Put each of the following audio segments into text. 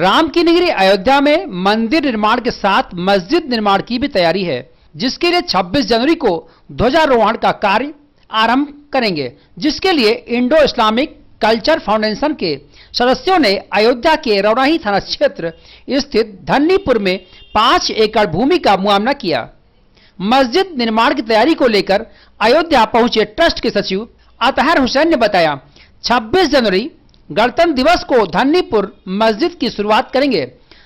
राम की नगरी अयोध्या में मंदिर निर्माण के साथ मस्जिद निर्माण की भी तैयारी है, जिसके लिए 26 जनवरी को ध्वजारोहण का कार्य आरंभ करेंगे, जिसके लिए इंडो इस्लामिक कल्चर फाउंडेशन के सदस्यों ने अयोध्या के रौराही थाना क्षेत्र स्थित धन्नीपुर में 5 एकड़ भूमि का मुआयना किया। मस्जिद निर्माण की तैयारी को लेकर अयोध्या पहुंचे ट्रस्ट के सचिव अतहर हुसैन ने बताया, 26 जनवरी गणतंत्र दिवस को धन्नीपुर मस्जिद की शुरुआत करेंगे।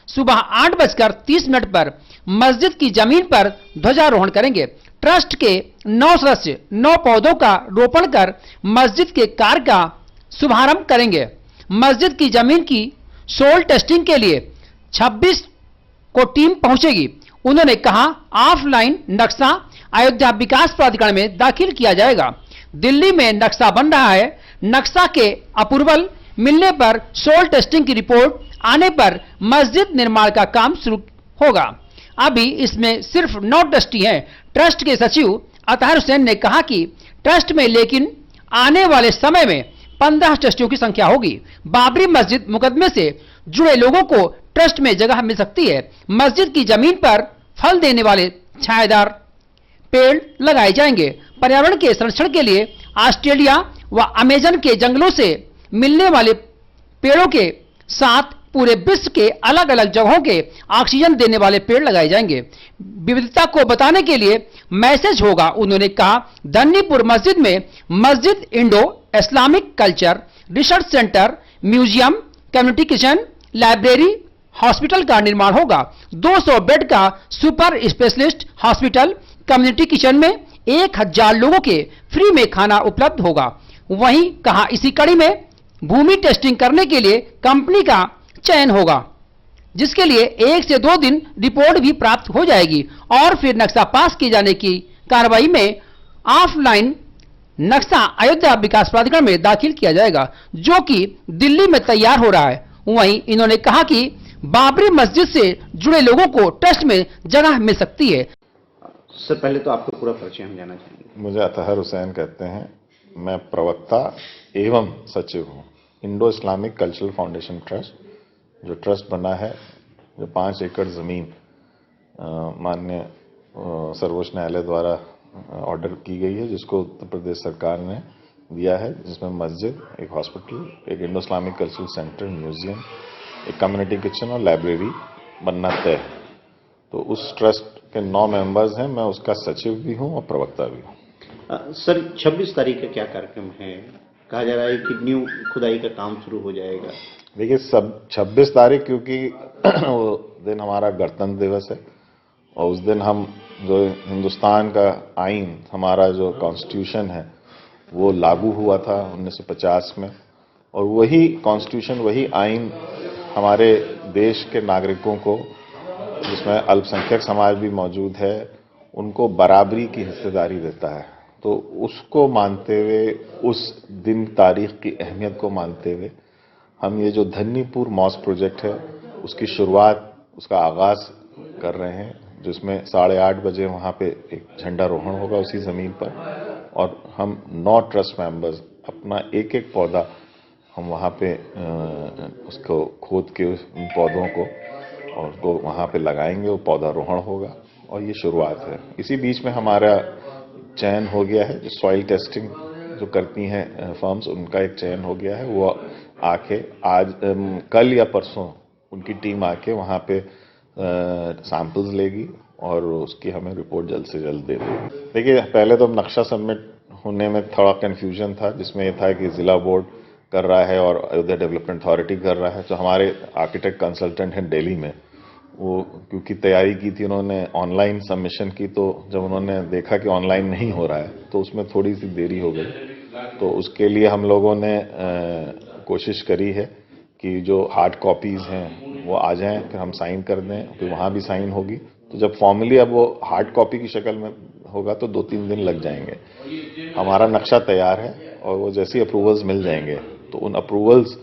सुबह 8:30 पर मस्जिद की जमीन पर ध्वजारोहण करेंगे। ट्रस्ट के 9 सदस्य 9 पौधों का रोपण कर मस्जिद के कार्य का शुभारंभ करेंगे। मस्जिद की जमीन की सोल टेस्टिंग के लिए 26 को टीम पहुंचेगी। उन्होंने कहा, ऑफलाइन नक्शा अयोध्या विकास प्राधिकरण में दाखिल किया जाएगा। दिल्ली में नक्शा बन रहा है। नक्शा के अप्रूवल मिलने पर सोल टेस्टिंग की रिपोर्ट आने पर मस्जिद निर्माण का काम शुरू होगा। अभी इसमें सिर्फ 9 ट्रस्टी हैं। ट्रस्ट के सचिव अतहर हुसैन ने कहा कि ट्रस्ट में लेकिन आने वाले समय में 15 ट्रस्टियों की संख्या होगी। बाबरी मस्जिद मुकदमे से जुड़े लोगों को ट्रस्ट में जगह मिल सकती है। मस्जिद की जमीन पर फल देने वाले छायादार पेड़ लगाए जाएंगे। पर्यावरण के संरक्षण के लिए ऑस्ट्रेलिया व अमेजन के जंगलों से मिलने वाले पेड़ों के साथ पूरे विश्व के अलग अलग जगहों के ऑक्सीजन देने वाले पेड़ लगाए जाएंगे। विविधता को बताने के लिए मैसेज होगा। उन्होंने कहा, धन्नीपुर मस्जिद में मस्जिद, Indo Islamic culture research centre, museum, community kitchen, library, hospital का निर्माण होगा। 200 बेड का super specialist hospital, community kitchen में 1000 लोगों के फ्री में खाना उपलब्ध होगा। वहीं कहा, इसी कड़ी में भूमि टेस्टिंग करने के लिए कंपनी का चयन होगा, जिसके लिए 1 से 2 दिन रिपोर्ट भी प्राप्त हो जाएगी और फिर नक्शा पास किए जाने की कार्रवाई में ऑफलाइन नक्शा अयोध्या विकास प्राधिकरण में दाखिल किया जाएगा, जो कि दिल्ली में तैयार हो रहा है। वहीं इन्होंने कहा कि बाबरी मस्जिद से जुड़े लोगों को ट्रस्ट में जगह मिल सकती है। सर, पहले तो आपका पूरा परिचय हम जानना चाहेंगे। मुझे अतहर हुसैन कहते हैं। मैं प्रवक्ता एवं सचिव हूँ Indo Islamic cultural foundation trust, जो ट्रस्ट बना है, जो 5 एकड़ जमीन माननीय सर्वोच्च न्यायालय द्वारा ऑर्डर की गई है, जिसको उत्तर प्रदेश सरकार ने दिया है, जिसमें मस्जिद, एक हॉस्पिटल, एक Indo Islamic cultural centre, museum, एक कम्युनिटी किचन और लाइब्रेरी बनना तय है। तो उस ट्रस्ट के 9 मेंबर्स हैं। मैं उसका सचिव भी हूं और प्रवक्ता भी हूं। सर, 26 तारीख का क्या कार्यक्रम है? कहा जा रहा है कि न्यू खुदाई का काम शुरू हो जाएगा। देखिए, सब 26 तारीख क्योंकि वो दिन हमारा गणतंत्र दिवस है और उस दिन हम जो हिंदुस्तान का आइन, हमारा जो कॉन्स्टिट्यूशन है, वो लागू हुआ था 1950 में, और वही कॉन्स्टिट्यूशन, वही आइन हमारे देश के नागरिकों को, जिसमें अल्पसंख्यक समाज भी मौजूद है, उनको बराबरी की हिस्सेदारी देता है। तो उसको मानते हुए, उस दिन तारीख की अहमियत को मानते हुए, हम ये जो धन्नीपुर मॉस्क प्रोजेक्ट है, उसकी शुरुआत, उसका आगाज कर रहे हैं, जिसमें 8:30 बजे वहाँ पे एक झंडारोहण होगा उसी ज़मीन पर, और हम 9 ट्रस्ट मेंबर्स अपना एक पौधा हम वहाँ पे उसको खोद के उन पौधों को और उसको वहाँ पे लगाएंगे। वो पौधारोहण होगा और ये शुरुआत है। इसी बीच में हमारा चयन हो गया है, जो सॉइल टेस्टिंग जो करती हैं फर्म्स, उनका एक चयन हो गया है। वो आके आज, कल या परसों उनकी टीम आके वहाँ पे सैंपल्स लेगी और उसकी हमें रिपोर्ट जल्द से जल्द दे देगी। देखिए, पहले तो नक्शा सबमिट होने में थोड़ा कन्फ्यूजन था, जिसमें ये था कि जिला बोर्ड कर रहा है और अयोध्या डेवलपमेंट अथॉरिटी कर रहा है। तो हमारे आर्किटेक्ट कंसल्टेंट हैं दिल्ली में, वो क्योंकि तैयारी की थी, उन्होंने ऑनलाइन सबमिशन की, तो जब उन्होंने देखा कि ऑनलाइन नहीं हो रहा है तो उसमें थोड़ी सी देरी हो गई। तो उसके लिए हम लोगों ने कोशिश करी है कि जो हार्ड कॉपीज़ हैं वो आ जाएं, फिर हम साइन कर दें, फिर वहाँ भी साइन होगी। तो जब फॉर्मली अब वो हार्ड कॉपी की शक्ल में होगा तो 2-3 दिन लग जाएंगे। हमारा नक्शा तैयार है और वो जैसे अप्रूवल्स मिल जाएंगे तो उन अप्रूवल्स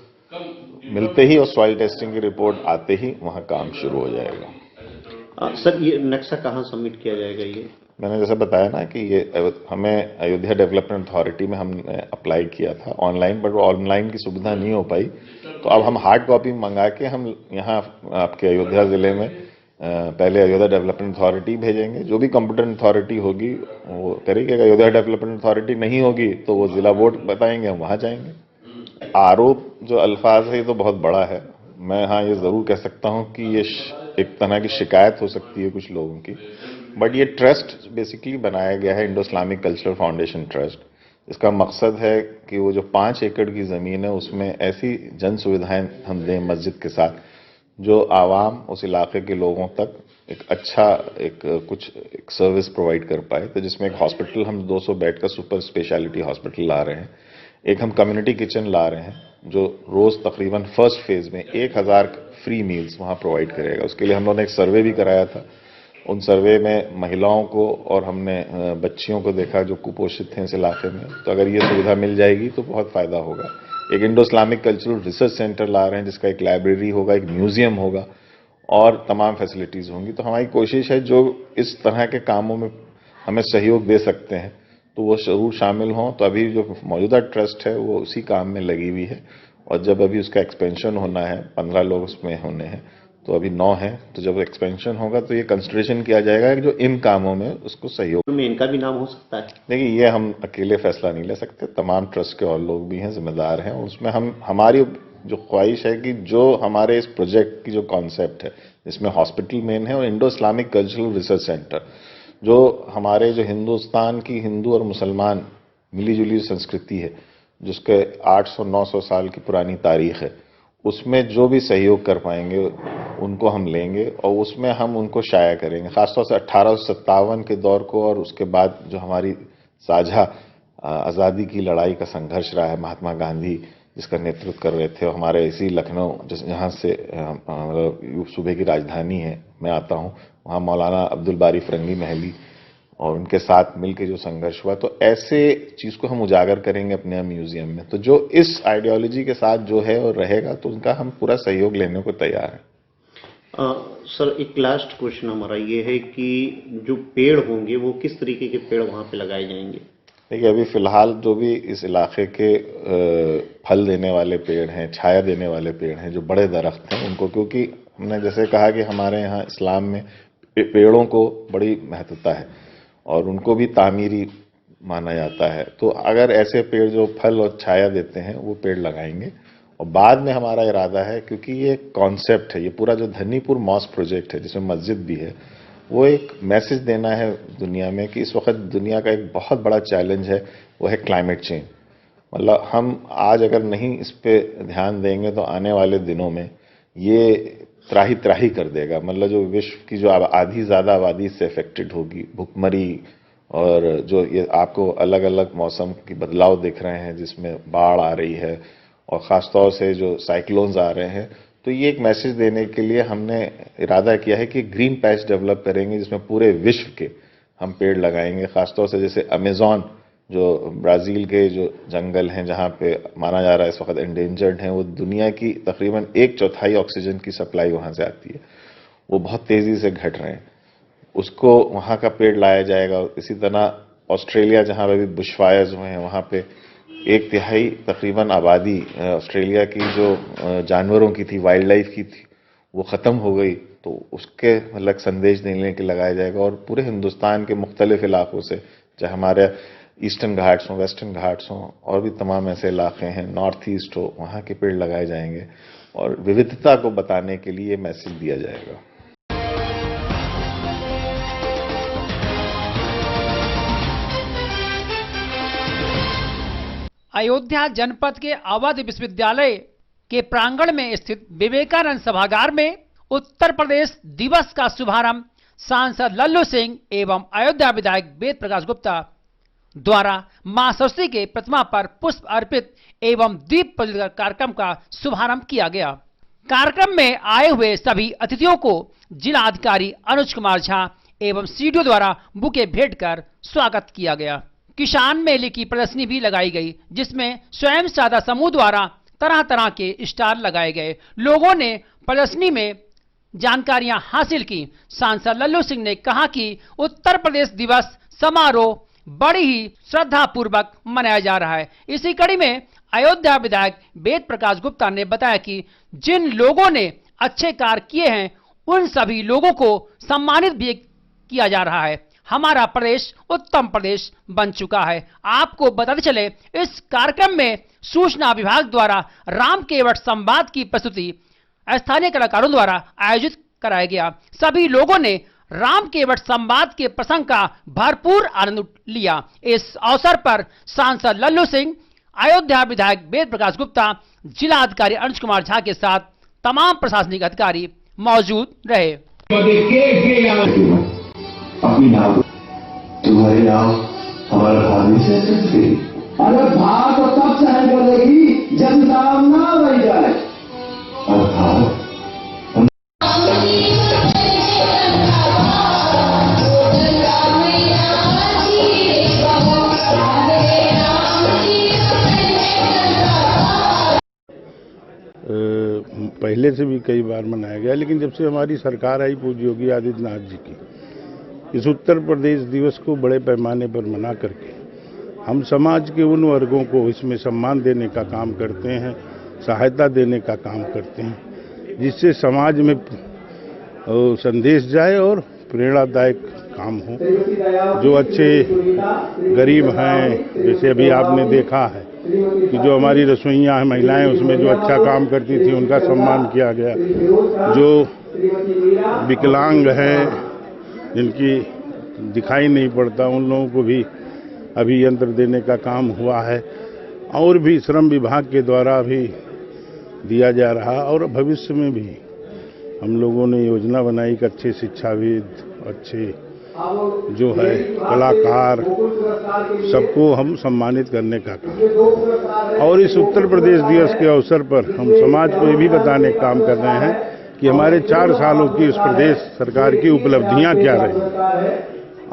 मिलते ही और सॉइल टेस्टिंग की रिपोर्ट आते ही वहाँ काम शुरू हो जाएगा। सर, ये नक्शा कहाँ सबमिट किया जाएगा? मैंने जैसे बताया ना कि ये हमें अयोध्या डेवलपमेंट अथॉरिटी में हमने अप्लाई किया था ऑनलाइन, बट वो ऑनलाइन की सुविधा नहीं हो पाई, तो अब हम हार्ड कॉपी मंगा के हम यहाँ आपके अयोध्या ज़िले में पहले अयोध्या डेवलपमेंट अथॉरिटी भेजेंगे। जो भी कॉम्पिटेंट अथॉरिटी होगी वो करेगी। अगर अयोध्या डेवलपमेंट अथॉरिटी नहीं होगी तो वो ज़िला बोर्ड बताएंगे, हम वहाँ जाएंगे। आरोप जो अल्फाज है ये तो बहुत बड़ा है। मैं हाँ ये ज़रूर कह सकता हूँ कि ये एक तरह की शिकायत हो सकती है कुछ लोगों की, बट ये ट्रस्ट बेसिकली बनाया गया है Indo Islamic cultural foundation trust. इसका मकसद है कि वो जो 5 एकड़ की ज़मीन है उसमें ऐसी जन सुविधाएं हम दें मस्जिद के साथ जो आवाम उस इलाके के लोगों तक एक अच्छा कुछ सर्विस प्रोवाइड कर पाए। तो जिसमें एक हॉस्पिटल, हम 200 बेड का सुपर स्पेशलिटी हॉस्पिटल ला रहे हैं, एक हम कम्युनिटी किचन ला रहे हैं जो रोज़ तकरीबन फर्स्ट फेज़ में 1000 फ्री मील्स वहाँ प्रोवाइड करेगा। उसके लिए हम लोगों ने एक सर्वे भी कराया था। उन सर्वे में महिलाओं को और हमने बच्चियों को देखा जो कुपोषित थे इस इलाके में। तो अगर ये सुविधा मिल जाएगी तो बहुत फ़ायदा होगा। एक Indo Islamic cultural research centre ला रहे हैं जिसका एक लाइब्रेरी होगा, एक म्यूज़ियम होगा और तमाम फैसिलिटीज़ होंगी। तो हमारी कोशिश है जो इस तरह के कामों में हमें सहयोग दे सकते हैं तो वो ज़रूर शामिल हों। तो अभी जो मौजूदा ट्रस्ट है वो उसी काम में लगी हुई है, और जब अभी उसका एक्सपेंशन होना है, 15 लोग उसमें होने हैं, तो अभी 9 हैं, तो जब एक्सपेंशन होगा तो ये कंसिडरेशन किया जाएगा कि जो इन कामों में उसको सहयोग में इनका भी नाम हो सकता है। देखिए ये हम अकेले फैसला नहीं ले सकते, तमाम ट्रस्ट के और लोग भी हैं, जिम्मेदार हैं। उसमें हमारी जो ख्वाहिश है कि जो हमारे इस प्रोजेक्ट की जो कॉन्सेप्ट है जिसमें हॉस्पिटल मेन है और Indo Islamic cultural research centre, जो हमारे जो हिंदुस्तान की हिंदू और मुसलमान मिली जुली संस्कृति है जिसके 800-900 साल की पुरानी तारीख है, उसमें जो भी सहयोग कर पाएंगे उनको हम लेंगे और उसमें हम उनको शाया करेंगे। खासतौर से 1857 के दौर को और उसके बाद जो हमारी साझा आज़ादी की लड़ाई का संघर्ष रहा है, महात्मा गांधी जिसका नेतृत्व कर रहे थे, और हमारे इसी लखनऊ जहाँ से सूबे की राजधानी है मैं आता हूँ, वहाँ मौलाना अब्दुल बारी फरंगी महली और उनके साथ मिलकर जो संघर्ष हुआ, तो ऐसे चीज़ को हम उजागर करेंगे अपने म्यूजियम में। तो जो इस आइडियोलॉजी के साथ जो है और रहेगा तो उनका हम पूरा सहयोग लेने को तैयार हैं। सर एक लास्ट क्वेश्चन हमारा ये है कि जो पेड़ होंगे वो किस तरीके के पेड़ वहाँ पे लगाए जाएंगे? देखिए अभी फिलहाल जो भी इस इलाके के फल देने वाले पेड़ हैं, छाया देने वाले पेड़ हैं, जो बड़े दरख्त हैं उनको, क्योंकि हमने जैसे कहा कि हमारे यहाँ इस्लाम में पेड़ों को बड़ी महत्वता है और उनको भी तामीरी माना जाता है। तो अगर ऐसे पेड़ जो फल और छाया देते हैं वो पेड़ लगाएंगे। और बाद में हमारा इरादा है, क्योंकि ये कॉन्सेप्ट है, ये पूरा जो धन्नीपुर मॉस्क प्रोजेक्ट है जिसमें मस्जिद भी है, वो एक मैसेज देना है दुनिया में कि इस वक्त दुनिया का एक बहुत बड़ा चैलेंज है, वो है क्लाइमेट चेंज। मतलब हम आज अगर नहीं इस पे ध्यान देंगे तो आने वाले दिनों में ये त्राही त्राही कर देगा। मतलब जो विश्व की जो आधी ज़्यादा आबादी इससे अफेक्टेड होगी, भुखमरी, और जो ये आपको अलग अलग मौसम की बदलाव दिख रहे हैं जिसमें बाढ़ आ रही है और ख़ास तौर से जो साइक्लोन्स आ रहे हैं, तो ये एक मैसेज देने के लिए हमने इरादा किया है कि ग्रीन पैच डेवलप करेंगे जिसमें पूरे विश्व के हम पेड़ लगाएंगे। ख़ासतौर से जैसे अमेज़न जो ब्राज़ील के जो जंगल हैं जहाँ पे माना जा रहा है इस वक्त एंडेंजर्ड हैं, वो दुनिया की तकरीबन 1/4 ऑक्सीजन की सप्लाई वहाँ से आती है, वो बहुत तेज़ी से घट रहे हैं, उसको वहाँ का पेड़ लाया जाएगा। इसी तरह ऑस्ट्रेलिया जहाँ पे भी बुशफायर्स हुए हैं वहाँ पे 1/3 तकरीबन आबादी ऑस्ट्रेलिया की जो जानवरों की थी, वाइल्ड लाइफ की थी, वो ख़त्म हो गई। तो उसके मतलब संदेश देने के लगाया जाएगा और पूरे हिंदुस्तान के मुख्तलिफ इलाकों से, चाहे हमारे ईस्टर्न घाट्स हों, वेस्टर्न घाट्स हों और भी तमाम ऐसे इलाके हैं, नॉर्थ ईस्ट हो, वहाँ के पेड़ लगाए जाएंगे और विविधता को बताने के लिए मैसेज दिया जाएगा। अयोध्या जनपद के अवध विश्वविद्यालय के प्रांगण में स्थित विवेकानंद सभागार में उत्तर प्रदेश दिवस का शुभारंभ सांसद लल्लू सिंह एवं अयोध्या विधायक वेद प्रकाश गुप्ता द्वारा मां सरस्वती के प्रतिमा पर पुष्प अर्पित एवं दीप प्रज्वलित कार्यक्रम का शुभारंभ किया गया। कार्यक्रम में आए हुए सभी अतिथियों को जिला अधिकारी अनुज कुमार झा एवं सीडीओ द्वारा बुके भेंट कर स्वागत किया गया। किसान मेले की प्रदर्शनी भी लगाई गई जिसमें स्वयं सहायता समूह द्वारा तरह तरह के स्टॉल लगाए गए। लोगों ने प्रदर्शनी में जानकारियां हासिल की। सांसद लल्लू सिंह ने कहा कि उत्तर प्रदेश दिवस समारोह बड़ी ही श्रद्धा पूर्वक मनाया जा रहा है। इसी कड़ी में अयोध्या विधायक वेद प्रकाश गुप्ता ने बताया कि जिन लोगों ने अच्छे कार्य किए हैं उन सभी लोगों को सम्मानित भी किया जा रहा है। हमारा प्रदेश उत्तम प्रदेश बन चुका है। आपको बताते चले, इस कार्यक्रम में सूचना विभाग द्वारा राम केवट संवाद की प्रस्तुति स्थानीय कलाकारों द्वारा आयोजित कराया गया। सभी लोगों ने राम केवट संवाद के प्रसंग का भरपूर आनंद लिया। इस अवसर पर सांसद लल्लू सिंह, अयोध्या विधायक वेद प्रकाश गुप्ता, जिला अधिकारी अंश कुमार झा के साथ तमाम प्रशासनिक अधिकारी मौजूद रहे। अपनी नाम तुम्हारे नाम हमारा भाभी से अरे भाव तो तब सहन करेगी जब नाम ना बन जाए। अर्थात पहले से भी कई बार मनाया गया, लेकिन जब से हमारी सरकार आई पूज्य योगी आदित्यनाथ जी की, इस उत्तर प्रदेश दिवस को बड़े पैमाने पर मना करके हम समाज के उन वर्गों को इसमें सम्मान देने का काम करते हैं, सहायता देने का काम करते हैं, जिससे समाज में संदेश जाए और प्रेरणादायक काम हो। जो अच्छे गरीब हैं, जैसे अभी आपने देखा है कि जो हमारी रसोइयाँ हैं महिलाएं, उसमें जो अच्छा काम करती थी उनका सम्मान किया गया। जो विकलांग हैं, जिनकी दिखाई नहीं पड़ता, उन लोगों को भी अभी यंत्र देने का काम हुआ है और भी श्रम विभाग के द्वारा भी दिया जा रहा। और भविष्य में भी हम लोगों ने योजना बनाई कि अच्छे शिक्षाविद, अच्छे जो है कलाकार, सबको हम सम्मानित करने का काम। और इस उत्तर प्रदेश दिवस के अवसर पर हम समाज को ये भी बताने का काम कर रहे हैं कि हमारे 4 सालों की इस प्रदेश सरकार की उपलब्धियां क्या रही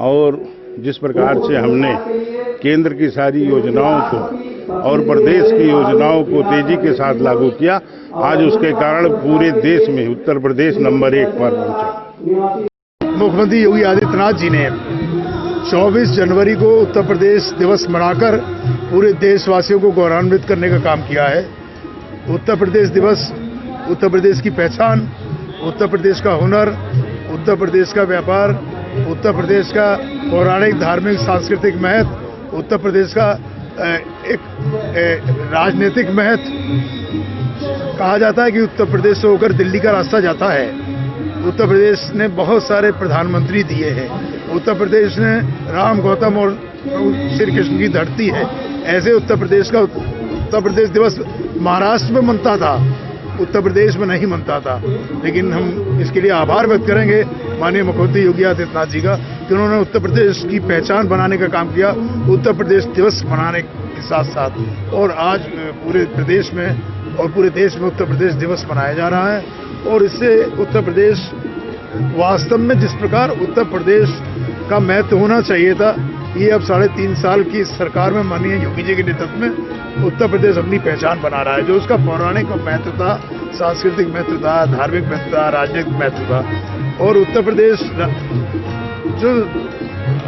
और जिस प्रकार से हमने केंद्र की सारी योजनाओं को और प्रदेश की योजनाओं को तेजी के साथ लागू किया, आज उसके कारण पूरे देश में उत्तर प्रदेश नंबर 1 पर पहुंचा। मुख्यमंत्री योगी आदित्यनाथ जी ने 24 जनवरी को उत्तर प्रदेश दिवस मनाकर पूरे देशवासियों को गौरवान्वित करने का काम किया है। उत्तर प्रदेश दिवस उत्तर प्रदेश की पहचान, उत्तर प्रदेश का हुनर, उत्तर प्रदेश का व्यापार, उत्तर प्रदेश का पौराणिक धार्मिक सांस्कृतिक महत्व, उत्तर प्रदेश का एक राजनीतिक महत्व। कहा जाता है कि उत्तर प्रदेश से होकर दिल्ली का रास्ता जाता है। उत्तर प्रदेश ने बहुत सारे प्रधानमंत्री दिए हैं। उत्तर प्रदेश ने राम, गौतम और श्री कृष्ण की धरती है। ऐसे उत्तर प्रदेश दिवस महाराष्ट्र में मनता था, उत्तर प्रदेश में नहीं मनता था। लेकिन हम इसके लिए आभार व्यक्त करेंगे माननीय मुख्यमंत्री योगी आदित्यनाथ जी का कि उन्होंने उत्तर प्रदेश की पहचान बनाने का काम किया, उत्तर प्रदेश दिवस मनाने के साथ साथ। और आज पूरे प्रदेश में और पूरे देश में उत्तर प्रदेश दिवस मनाया जा रहा है। और इससे उत्तर प्रदेश वास्तव में जिस प्रकार उत्तर प्रदेश का महत्व होना चाहिए था, ये अब 3.5 साल की सरकार में माननीय योगी जी के नेतृत्व में उत्तर प्रदेश अपनी पहचान बना रहा है। जो उसका पौराणिक महत्व था, सांस्कृतिक महत्व था, धार्मिक महत्व था, राजनीतिक महत्व था। और उत्तर प्रदेश जो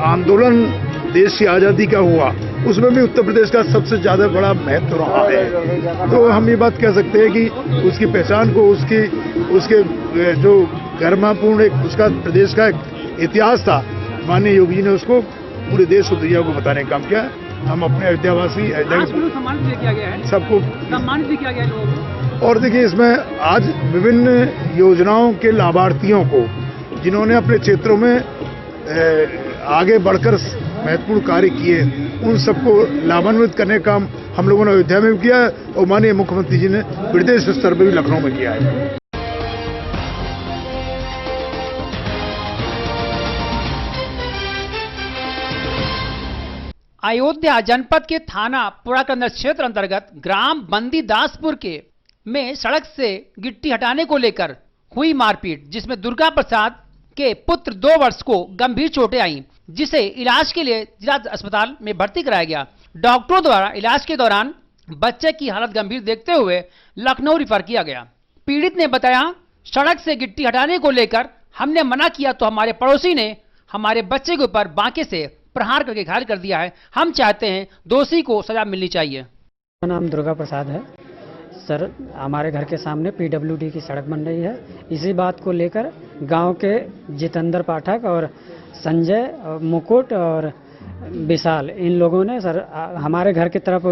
आंदोलन देश की आज़ादी का हुआ, उसमें भी उत्तर प्रदेश का सबसे ज़्यादा बड़ा महत्व रहा है। तो हम ये बात कह सकते हैं कि उसकी पहचान को, उसके जो गरिमापूर्ण उसका प्रदेश का एक इतिहास था, माननीय योगी जी ने उसको पूरे देश को, दुनिया को बताने का काम किया। हम अपने अयोध्यावासी सम्मानित किया गया है, सबको सम्मानित भी किया गया है लोगों को। और देखिए, इसमें आज विभिन्न योजनाओं के लाभार्थियों को, जिन्होंने अपने क्षेत्रों में आगे बढ़कर महत्वपूर्ण कार्य किए, उन सबको लाभान्वित करने का काम हम लोगों ने अयोध्या में भी किया है और माननीय मुख्यमंत्री जी ने प्रदेश स्तर पर भी लखनऊ में किया है। अयोध्या जनपद के थाना पुराकंदर क्षेत्र अंतर्गत ग्राम बंदीदासपुर में सड़क से गिट्टी हटाने को लेकर हुई मारपीट, जिसमें दुर्गा प्रसाद के पुत्र 2 वर्ष को गंभीर चोटें आईं, जिसे इलाज के लिए जिला अस्पताल में भर्ती कराया गया। डॉक्टरों द्वारा इलाज के दौरान बच्चे की हालत गंभीर देखते हुए लखनऊ रिफर किया गया। पीड़ित ने बताया सड़क से गिट्टी हटाने को लेकर हमने मना किया तो हमारे पड़ोसी ने हमारे बच्चे के ऊपर बांके से प्रहार करके घायल कर दिया है। हम चाहते हैं दोषी को सजा मिलनी चाहिए। मेरा नाम दुर्गा प्रसाद है सर। हमारे घर के सामने पीडब्ल्यूडी की सड़क बन रही है। इसी बात को लेकर गांव के जितेंद्र पाठक और संजय और मुकुट और विशाल, इन लोगों ने सर हमारे घर की तरफ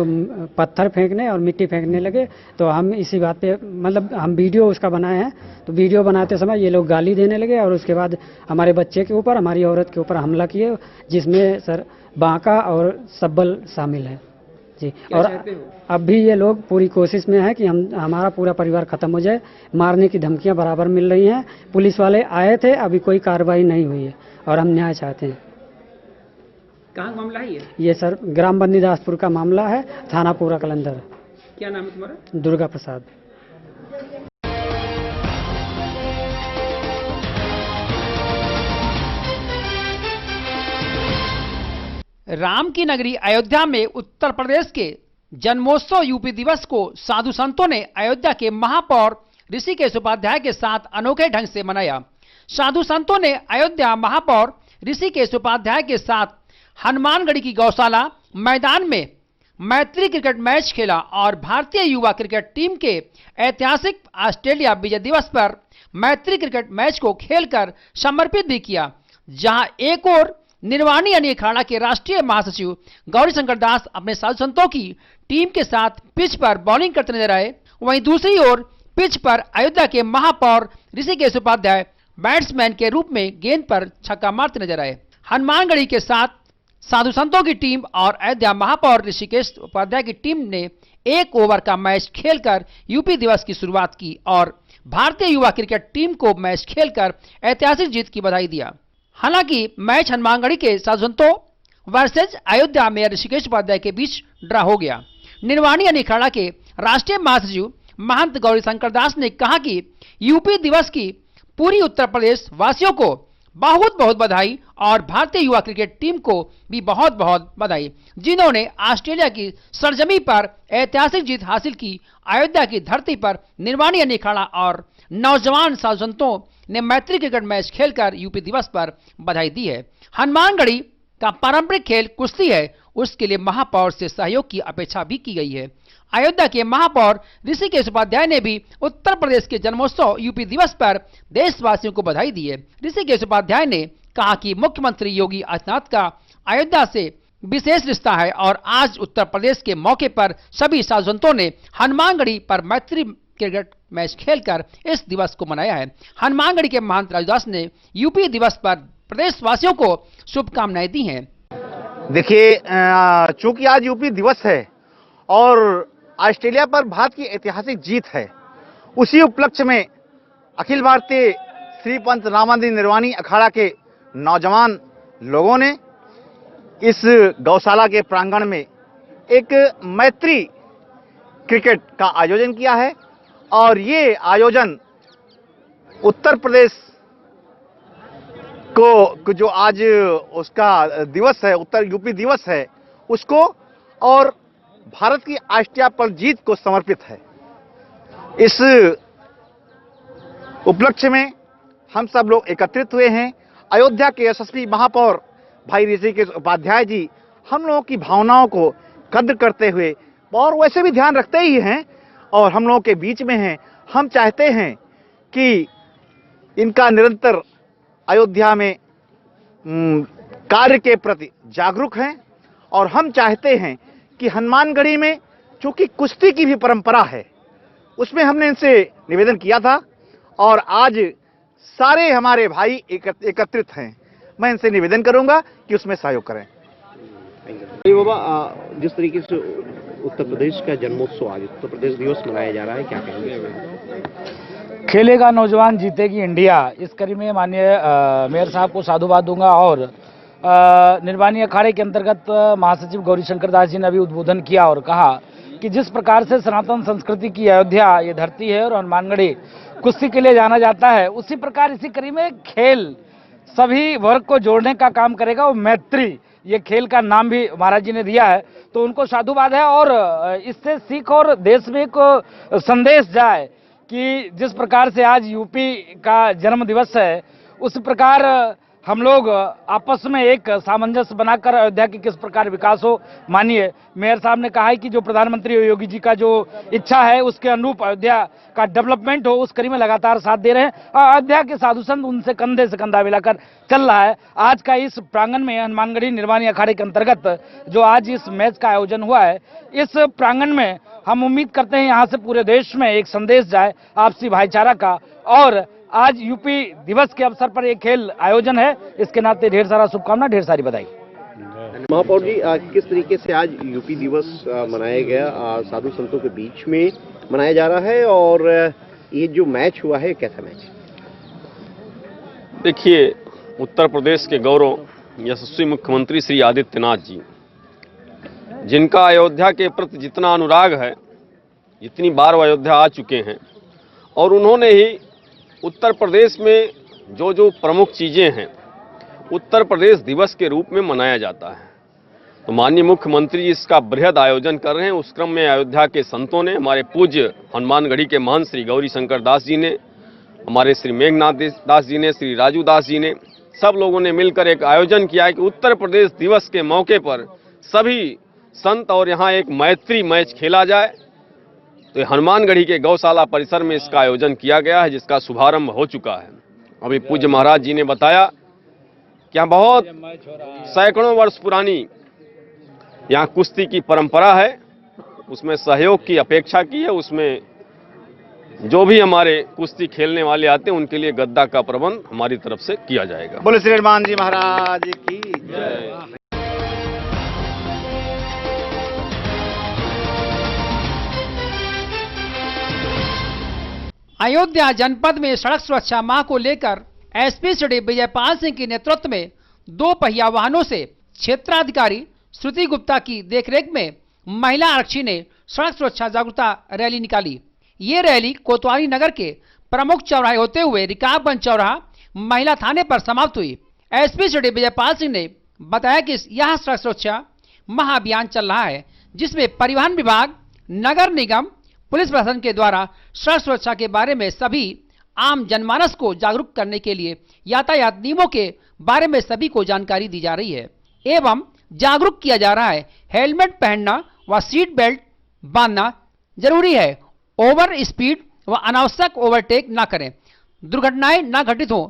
पत्थर फेंकने और मिट्टी फेंकने लगे। तो हम इसी बात पे मतलब हम वीडियो उसका बनाए हैं, तो वीडियो बनाते समय ये लोग गाली देने लगे और उसके बाद हमारे बच्चे के ऊपर, हमारी औरत के ऊपर हमला किए, जिसमें सर बांका और सब्बल शामिल है जी। और अब भी ये लोग पूरी कोशिश में है कि हमारा पूरा परिवार खत्म हो जाए। मारने की धमकियां बराबर मिल रही हैं। पुलिस वाले आए थे, अभी कोई कार्रवाई नहीं हुई है और हम न्याय चाहते हैं। कहाँ मामला है ये सर ग्राम बन्नीदासपुर का मामला है, थाना पूरा कलंदर। क्या नाम है तुम्हारा? दुर्गा प्रसाद। राम की नगरी अयोध्या में उत्तर प्रदेश के जन्मोत्सव यूपी दिवस को साधु संतों ने अयोध्या के महापौर ऋषिकेश उपाध्याय के साथ अनोखे ढंग से मनाया। साधु संतों ने अयोध्या महापौर ऋषिकेश उपाध्याय के साथ हनुमानगढ़ी की गौशाला मैदान में मैत्री क्रिकेट मैच खेला और भारतीय युवा क्रिकेट टीम के ऐतिहासिक ऑस्ट्रेलिया विजय दिवस पर मैत्री क्रिकेट मैच को खेलकर समर्पित भी किया, जहां एक और निर्वाणी यानी अखाड़ा के राष्ट्रीय महासचिव गौरीशंकर दास अपने साधु संतों की टीम के साथ पिच पर बॉलिंग करते नजर आए। वहीं दूसरी ओर पिच पर अयोध्या के महापौर ऋषिकेश उपाध्याय बैट्समैन के रूप में गेंद पर छक्का मारते नजर आए। हनुमानगढ़ी के साथ साधु संतों की टीम और अयोध्या महापौर ऋषिकेश उपाध्याय की टीम ने 1 ओवर का मैच खेलकर यूपी दिवस की शुरुआत की और भारतीय युवा क्रिकेट टीम को मैच खेलकर ऐतिहासिक जीत की बधाई दिया। हालांकि मैच हनुमानगढ़ी के साधु संतों वर्सेज अयोध्या में ऋषिकेश उपाध्याय के बीच ड्रा हो गया। निर्वाणी यानी अखाड़ा के राष्ट्रीय महासचिव महंत गौरीशंकर दास ने कहा कि यूपी दिवस की पूरी उत्तर प्रदेश वासियों को बहुत बहुत बधाई और भारतीय युवा क्रिकेट टीम को भी बहुत बहुत बधाई, जिन्होंने ऑस्ट्रेलिया की सरजमी पर ऐतिहासिक जीत हासिल की। अयोध्या की धरती पर निर्वाणी यानी अखाड़ा और नौजवान साधु संतों ने मैत्री क्रिकेट मैच खेलकर यूपी दिवस पर बधाई दी है। हनुमानगढ़ी का पारंपरिक खेल कुश्ती है, उसके लिए महापौर से सहयोग की अपेक्षा भी की गई है। अयोध्या के महापौर ऋषिकेश उपाध्याय ने भी उत्तर प्रदेश के जन्मोत्सव यूपी दिवस पर देशवासियों को बधाई दी है। ऋषिकेश उपाध्याय ने कहा कि मुख्यमंत्री योगी आदित्यनाथ का अयोध्या से विशेष रिश्ता है और आज उत्तर प्रदेश के मौके पर सभी साधु संतों ने हनुमानगढ़ी पर मैत्री क्रिकेट मैच खेलकर इस दिवस को मनाया है। हनुमानगढ़ी के महंत राजदास ने यूपी दिवस पर प्रदेशवासियों को शुभकामनाएं दी हैं। देखिए, चूंकि आज यूपी दिवस है और ऑस्ट्रेलिया पर भारत की ऐतिहासिक जीत है, उसी उपलक्ष्य में अखिल भारतीय श्री पंत रामानंद निर्वाणी अखाड़ा के नौजवान लोगों ने इस गौशाला के प्रांगण में एक मैत्री क्रिकेट का आयोजन किया है और ये आयोजन उत्तर प्रदेश को जो आज उसका दिवस है, उत्तर यूपी दिवस है, उसको और भारत की ऑस्ट्रेलिया पर जीत को समर्पित है। इस उपलक्ष्य में हम सब लोग एकत्रित हुए हैं। अयोध्या के यशस्वी महापौर भाई ऋषिकेश उपाध्याय जी हम लोगों की भावनाओं को कद्र करते हुए और वैसे भी ध्यान रखते ही हैं और हम लोगों के बीच में हैं। हम चाहते हैं कि इनका निरंतर अयोध्या में कार्य के प्रति जागरूक हैं और हम चाहते हैं कि हनुमानगढ़ी में चूंकि कुश्ती की भी परंपरा है, उसमें हमने इनसे निवेदन किया था और आज सारे हमारे भाई एकत्रित हैं। मैं इनसे निवेदन करूंगा कि उसमें सहयोग करें। बाबा, जिस तरीके से उत्तर प्रदेश का जन्मोत्सव आज उत्तर प्रदेश दिवस मनाया जा रहा है, क्या कहेंगे? खेलेगा नौजवान जीतेगी इंडिया, इस कड़ी में माननीय मेयर साहब को साधुवाद दूंगा और निर्वाणी अखाड़े के अंतर्गत महासचिव गौरीशंकर दास जी ने अभी उद्बोधन किया और कहा कि जिस प्रकार से सनातन संस्कृति की अयोध्या ये धरती है और हनुमानगढ़ी कुश्ती के लिए जाना जाता है, उसी प्रकार इसी कड़ी में खेल सभी वर्ग को जोड़ने का काम करेगा। वो मैत्री, ये खेल का नाम भी महाराज जी ने दिया है, तो उनको साधुवाद है और इससे सीख और देश में एक संदेश जाए कि जिस प्रकार से आज यूपी का जन्म दिवस है, उस प्रकार हम लोग आपस में एक सामंजस्य बनाकर अयोध्या की किस प्रकार विकास हो। मानिए मेयर साहब ने कहा है कि जो प्रधानमंत्री योगी जी का जो इच्छा है उसके अनुरूप अयोध्या का डेवलपमेंट हो, उस कड़ी में लगातार साथ दे रहे हैं और अयोध्या के साधु संत उनसे कंधे से कंधा मिलाकर चल रहा है। आज का इस प्रांगण में हनुमानगढ़ी निर्वाणी अखाड़े के अंतर्गत जो आज इस मैच का आयोजन हुआ है, इस प्रांगण में हम उम्मीद करते हैं यहाँ से पूरे देश में एक संदेश जाए आपसी भाईचारा का। और आज यूपी दिवस के अवसर पर एक खेल आयोजन है, इसके नाते ढेर सारा शुभकामना, ढेर सारी बधाई। महापौर जी, किस तरीके से आज यूपी दिवस मनाया गया, साधु संतों के बीच में मनाया जा रहा है, और ये जो मैच हुआ है कैसा मैच? देखिए, उत्तर प्रदेश के गौरव यशस्वी मुख्यमंत्री श्री आदित्यनाथ जी, जिनका अयोध्या के प्रति जितना अनुराग है, जितनी बार वो अयोध्या आ चुके हैं, और उन्होंने ही उत्तर प्रदेश में जो जो प्रमुख चीज़ें हैं उत्तर प्रदेश दिवस के रूप में मनाया जाता है। तो माननीय मुख्यमंत्री इसका बृहद आयोजन कर रहे हैं। उस क्रम में अयोध्या के संतों ने, हमारे पूज्य हनुमानगढ़ी के महंत श्री गौरी शंकर दास जी ने, हमारे श्री मेघनाथ दास जी ने, श्री राजू दास जी ने, सब लोगों ने मिलकर एक आयोजन किया है कि उत्तर प्रदेश दिवस के मौके पर सभी संत और यहाँ एक मैत्री मैच खेला जाए। तो हनुमानगढ़ी के गौशाला परिसर में इसका आयोजन किया गया है, जिसका शुभारंभ हो चुका है। अभी पूज्य महाराज जी ने बताया कि यहाँ बहुत सैकड़ों वर्ष पुरानी यहाँ कुश्ती की परंपरा है, उसमें सहयोग की अपेक्षा की है। उसमें जो भी हमारे कुश्ती खेलने वाले आते हैं उनके लिए गद्दा का प्रबंध हमारी तरफ से किया जाएगा। बोले श्री हनुमान जी महाराज की जय। अयोध्या जनपद में सड़क सुरक्षा माह को लेकर एसपी श्री विजयपाल सिंह के नेतृत्व में 2 पहिया वाहनों से क्षेत्राधिकारी श्रुति गुप्ता की देखरेख में महिला आरक्षी ने सड़क सुरक्षा जागरूकता रैली निकाली। ये रैली कोतवाली नगर के प्रमुख चौराहे होते हुए रिकाबगंज चौराहा महिला थाने पर समाप्त हुई। एसपी श्री विजयपाल सिंह ने बताया कि यह सड़क सुरक्षा महाअभियान चल रहा है, जिसमें परिवहन विभाग, नगर निगम, पुलिस प्रशासन के द्वारा सड़क सुरक्षा के बारे में सभी आम जनमानस को जागरूक करने के लिए यातायात नियमों के बारे में सभी को जानकारी दी जा रही है एवं जागरूक किया जा रहा है। हेलमेट पहनना व सीट बेल्ट बांधना जरूरी है। ओवर स्पीड व अनावश्यक ओवरटेक न करें, दुर्घटनाएं न घटित हो।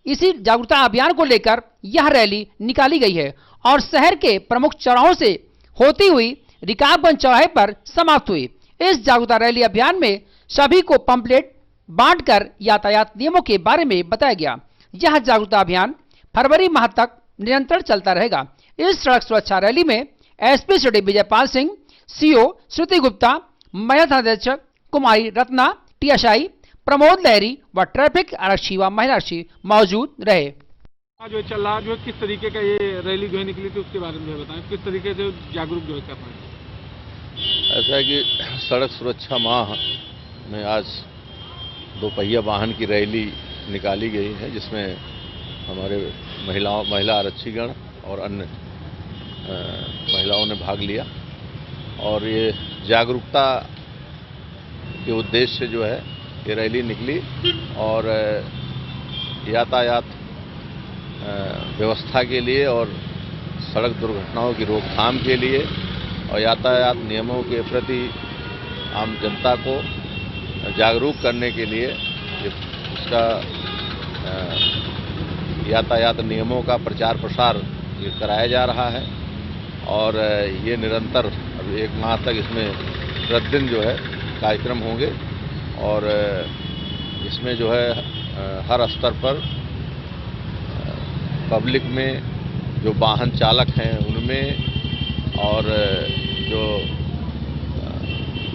इसी जागरूकता अभियान को लेकर यह रैली निकाली गई है और शहर के प्रमुख चौराहों से होती हुई रिकाबगंज चौराहे पर समाप्त हुई। इस जागरूकता रैली अभियान में सभी को पंपलेट बांटकर यातायात नियमों के बारे में बताया गया। यह जागरूकता अभियान फरवरी माह तक निरंतर चलता रहेगा। इस सड़क सुरक्षा रैली में एसपी श्री विजयपाल सिंह, सीओ श्रुति गुप्ता, महिला थानाध्यक्ष कुमारी रत्ना, टीएसआई प्रमोद लहरी व ट्रैफिक आरक्षी व महिला आरक्षी मौजूद रहे। जो चल रहा जो किस तरीके का ये रैली जो है निकली थी उसके बारे में बताएं, किस तरीके से जागरूक जो है कर रहे हैं? ऐसा है कि सड़क सुरक्षा माह में आज 2 पहिया वाहन की रैली निकाली गई है, जिसमें हमारे महिला आरक्षीगण और अन्य महिलाओं ने भाग लिया और ये जागरूकता के उद्देश्य से जो है ये रैली निकली और यातायात व्यवस्था के लिए और सड़क दुर्घटनाओं की रोकथाम के लिए और यातायात नियमों के प्रति आम जनता को जागरूक करने के लिए इसका यातायात नियमों का प्रचार प्रसार कराया जा रहा है और ये निरंतर अभी 1 माह तक इसमें प्रतिदिन जो है कार्यक्रम होंगे और इसमें जो है हर स्तर पर पब्लिक में जो वाहन चालक हैं उनमें और जो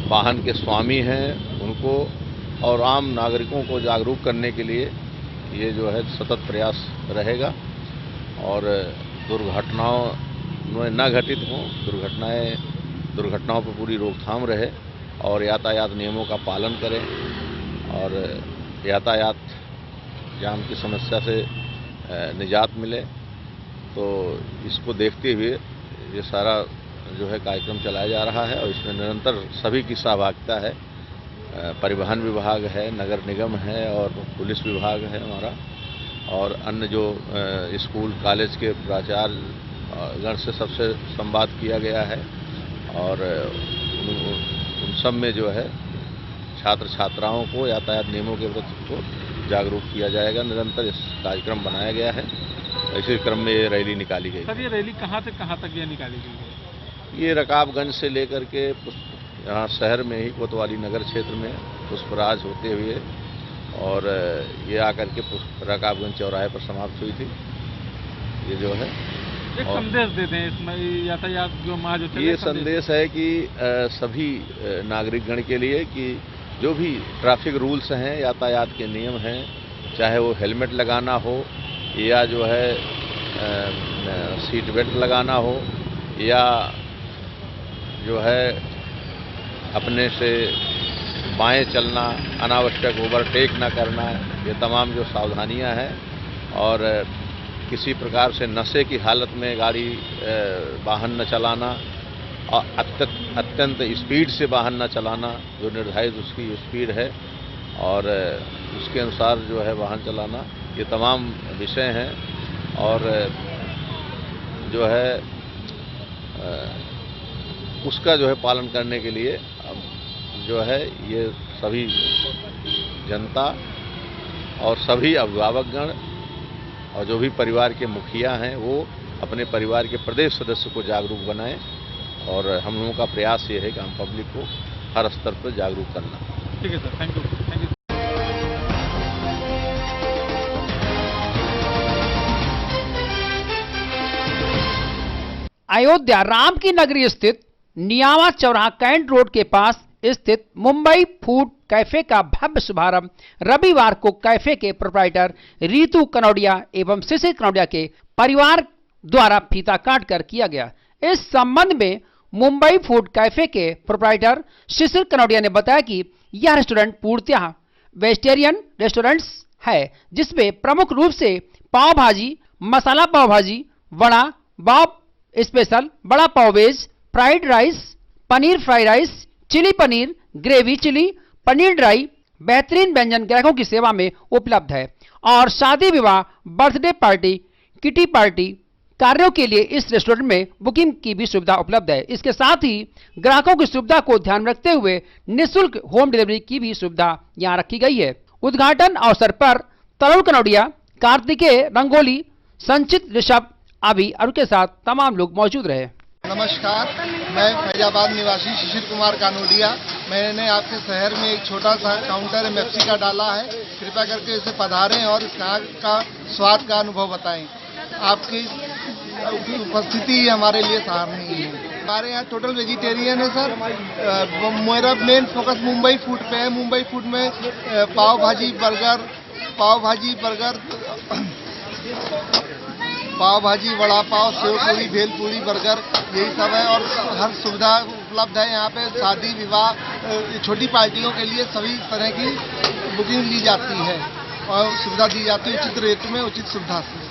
वाहन के स्वामी हैं उनको और आम नागरिकों को जागरूक करने के लिए ये जो है सतत प्रयास रहेगा और दुर्घटनाओं में न घटित हों, दुर्घटनाओं पर पूरी रोकथाम रहे और यातायात नियमों का पालन करें और यातायात जाम की समस्या से निजात मिले। तो इसको देखते हुए ये सारा जो है कार्यक्रम चलाया जा रहा है और इसमें निरंतर सभी की सहभागिता है, परिवहन विभाग है, नगर निगम है और पुलिस विभाग है हमारा, और अन्य जो स्कूल कॉलेज के प्राचार्यगण से सबसे संवाद किया गया है, और उन सब में जो है छात्र छात्राओं को यातायात नियमों के प्रति को जागरूक किया जाएगा। निरंतर इस कार्यक्रम बनाया गया है। इसी क्रम में ये रैली निकाली गई। सर, ये रैली कहाँ से कहाँ तक ये निकाली गई है? ये रकाबगंज से लेकर के यहाँ शहर में ही कोतवाली नगर क्षेत्र में पुष्पराज होते हुए और ये आकर के रकाबगंज चौराहे पर समाप्त हुई थी। ये जो है एक संदेश देते हैं इसमें यातायात जो ये संदेश है कि सभी नागरिकगण के लिए कि जो भी ट्रैफिक रूल्स हैं, यातायात के नियम हैं, चाहे वो हेलमेट लगाना हो या जो है सीट बेल्ट लगाना हो या जो है अपने से बाएं चलना, अनावश्यक ओवरटेक न करना, ये तमाम जो सावधानियां हैं, और किसी प्रकार से नशे की हालत में गाड़ी वाहन न चलाना और अत्यंत स्पीड से वाहन न चलाना, जो निर्धारित उसकी स्पीड है और उसके अनुसार जो है वाहन चलाना, ये तमाम विषय हैं। और जो है उसका जो है पालन करने के लिए जो है ये सभी जनता और सभी अभिभावकगण और जो भी परिवार के मुखिया हैं वो अपने परिवार के प्रत्येक सदस्य को जागरूक बनाएं, और हम लोगों का प्रयास ये है कि हम पब्लिक को हर स्तर पर जागरूक करना। ठीक है sir, thank you. Ayodhya Ram की नगरी स्थित नियामा चौराहा कैंट रोड के पास स्थित मुंबई फूड कैफे का भव्य शुभारंभ रविवार को कैफे के प्रोप्राइटर रीतू कनौडिया एवं शिशिर कनौडिया के परिवार द्वारा फीता काटकर किया गया। इस संबंध में मुंबई फूड कैफे के प्रोप्राइटर शिशिर कनौडिया ने बताया कि यह रेस्टोरेंट पूर्णतः वेजिटेरियन रेस्टोरेंट्स है, जिसमें प्रमुख रूप से पाव भाजी, मसाला पाव भाजी, vada, pav special, vada pav veg, fried rice, paneer fried rice, chilli paneer, gravy chilli, paneer dry, बेहतरीन व्यंजन ग्राहकों की सेवा में उपलब्ध है। और शादी विवाह, बर्थडे पार्टी, किटी पार्टी कार्यों के लिए इस रेस्टोरेंट में बुकिंग की भी सुविधा उपलब्ध है। इसके साथ ही ग्राहकों की सुविधा को ध्यान में रखते हुए निःशुल्क होम डिलीवरी की भी सुविधा यहां रखी गई है। उद्घाटन अवसर पर तरुण कनौडिया, कार्तिकेय रंगोली, संचित ऋषभ, अभी और के साथ तमाम लोग मौजूद रहे। नमस्कार, मैं फैजाबाद निवासी शिशिर कुमार कानोडिया। मैंने आपके शहर में एक छोटा सा काउंटर एमएफसी का डाला है, कृपया करके इसे पधारें और यहाँ का स्वाद का अनुभव बताएं। आपकी उपस्थिति हमारे लिए सराहनीय है। हमारे यहाँ टोटल वेजिटेरियन है सर। मेरा मेन फोकस मुंबई फूड पे है। मुंबई फूड में पाव भाजी वड़ा पाव, सेव पूरी, भेल पूरी, बर्गर, यही सब है। और हर सुविधा उपलब्ध है यहाँ पे। शादी विवाह, छोटी पार्टियों के लिए सभी तरह की बुकिंग ली जाती है और सुविधा दी जाती है उचित रेट में, उचित सुविधा से।